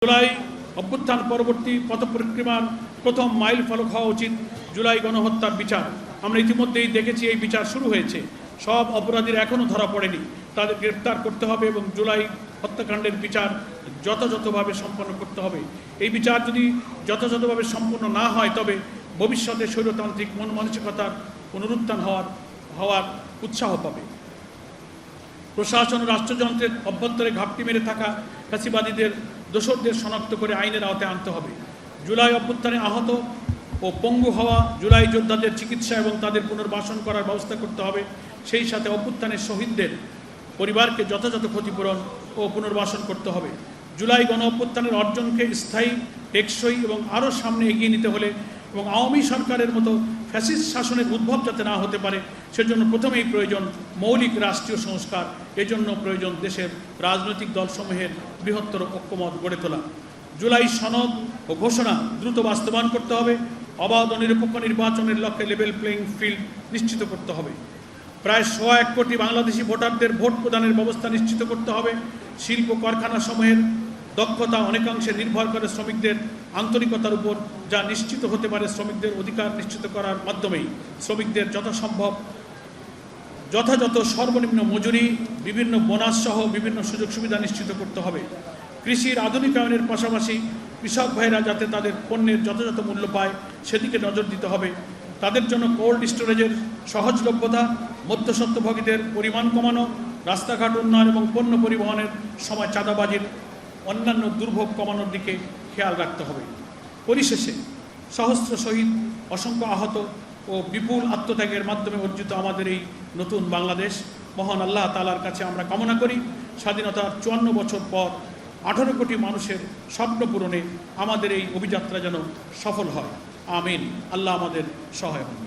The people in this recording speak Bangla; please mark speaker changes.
Speaker 1: জুলাই অভ্যুত্থান পরবর্তী পথপরিক্রমার প্রথম মাইল ফলক হওয়া উচিত জুলাই গণহত্যার বিচার। আমরা ইতিমধ্যেই দেখেছি এই বিচার শুরু হয়েছে। সব অপরাধীরা এখনও ধরা পড়েনি, তাদের গ্রেপ্তার করতে হবে এবং জুলাই হত্যাকাণ্ডের বিচার যথাযথভাবে সম্পন্ন করতে হবে। এই বিচার যদি যথাযথভাবে সম্পন্ন না হয় তবে ভবিষ্যতে স্বৈরতান্ত্রিক মন মানসিকতার পুনরুত্থান হওয়ার উৎসাহ পাবে। প্রশাসন ও রাষ্ট্রযন্ত্রের অভ্যন্তরে ঘাপটি মেরে থাকা ফ্যাসিবাদীদের দোষরদের শনাক্ত করে আইনের আওতায় আনতে হবে। জুলাই অভ্যুত্থানে আহত ও পঙ্গু হওয়া জুলাই যোদ্ধাদের চিকিৎসা এবং তাদের পুনর্বাসন করার ব্যবস্থা করতে হবে। সেই সাথে অভ্যুত্থানের শহীদদের পরিবারকে যথাযথ ক্ষতিপূরণ ও পুনর্বাসন করতে হবে। জুলাই গণ অভ্যুত্থানের অর্জনকে স্থায়ী, টেকসই এবং আরও সামনে এগিয়ে নিতে হলে এবং আওয়ামী সরকারের মতো ফ্যাসিস্ট শাসনের উদ্ভব যাতে না হতে পারে সেজন্য প্রথমেই প্রয়োজন মৌলিক রাষ্ট্রীয় সংস্কার। এজন্য প্রয়োজন দেশের রাজনৈতিক দলসমূহের বৃহত্তর ঐক্যমত গড়ে তোলা। জুলাই সনদ ও ঘোষণা দ্রুত বাস্তবায়ন করতে হবে। অবাধ ও নিরপেক্ষ নির্বাচনের লক্ষ্যে লেভেল প্লেইং ফিল্ড নিশ্চিত করতে হবে। প্রায় 1.1 কোটি বাংলাদেশি ভোটারদের ভোট প্রদানের ব্যবস্থা নিশ্চিত করতে হবে। শিল্প কারখানাসমূহের দক্ষতা অনেকাংশে নির্ভর করে শ্রমিকদের আন্তরিকতার উপর, যা নিশ্চিত হতে পারে শ্রমিকদের অধিকার নিশ্চিত করার মাধ্যমেই। শ্রমিকদের যথাসম্ভব যথাযথ সর্বনিম্ন মজুরি, বিভিন্ন বোনাস সহ বিভিন্ন সুযোগ সুবিধা নিশ্চিত করতে হবে। কৃষির আধুনিকায়নের পাশাপাশি কৃষক ভাইরা যাতে তাদের পণ্যের যথাযথ মূল্য পায় সেদিকে নজর দিতে হবে। তাদের জন্য কোল্ড স্টোরেজের সহজলভ্যতা, মধ্যস্বত্বভোগীদের পরিমাণ কমানো, রাস্তাঘাট উন্নয়ন এবং পণ্য পরিবহনের সময় চাঁদাবাজির অন্যান্য দুর্ভোগ কমানোর দিকে খেয়াল রাখতে হবে। পরিশেষে সহস্র শহীদ, অসংখ্য আহত ও বিপুল আত্মত্যাগের মাধ্যমে অর্জিত আমাদের এই নতুন বাংলাদেশ মহান আল্লাহ তাআলার কাছে আমরা কামনা করি স্বাধীনতার 54 বছর পর 18 কোটি মানুষের স্বপ্ন পূরণে আমাদের এই অভিযাত্রা যেন সফল হয়। আমিন। আল্লাহ আমাদের সহায় হন।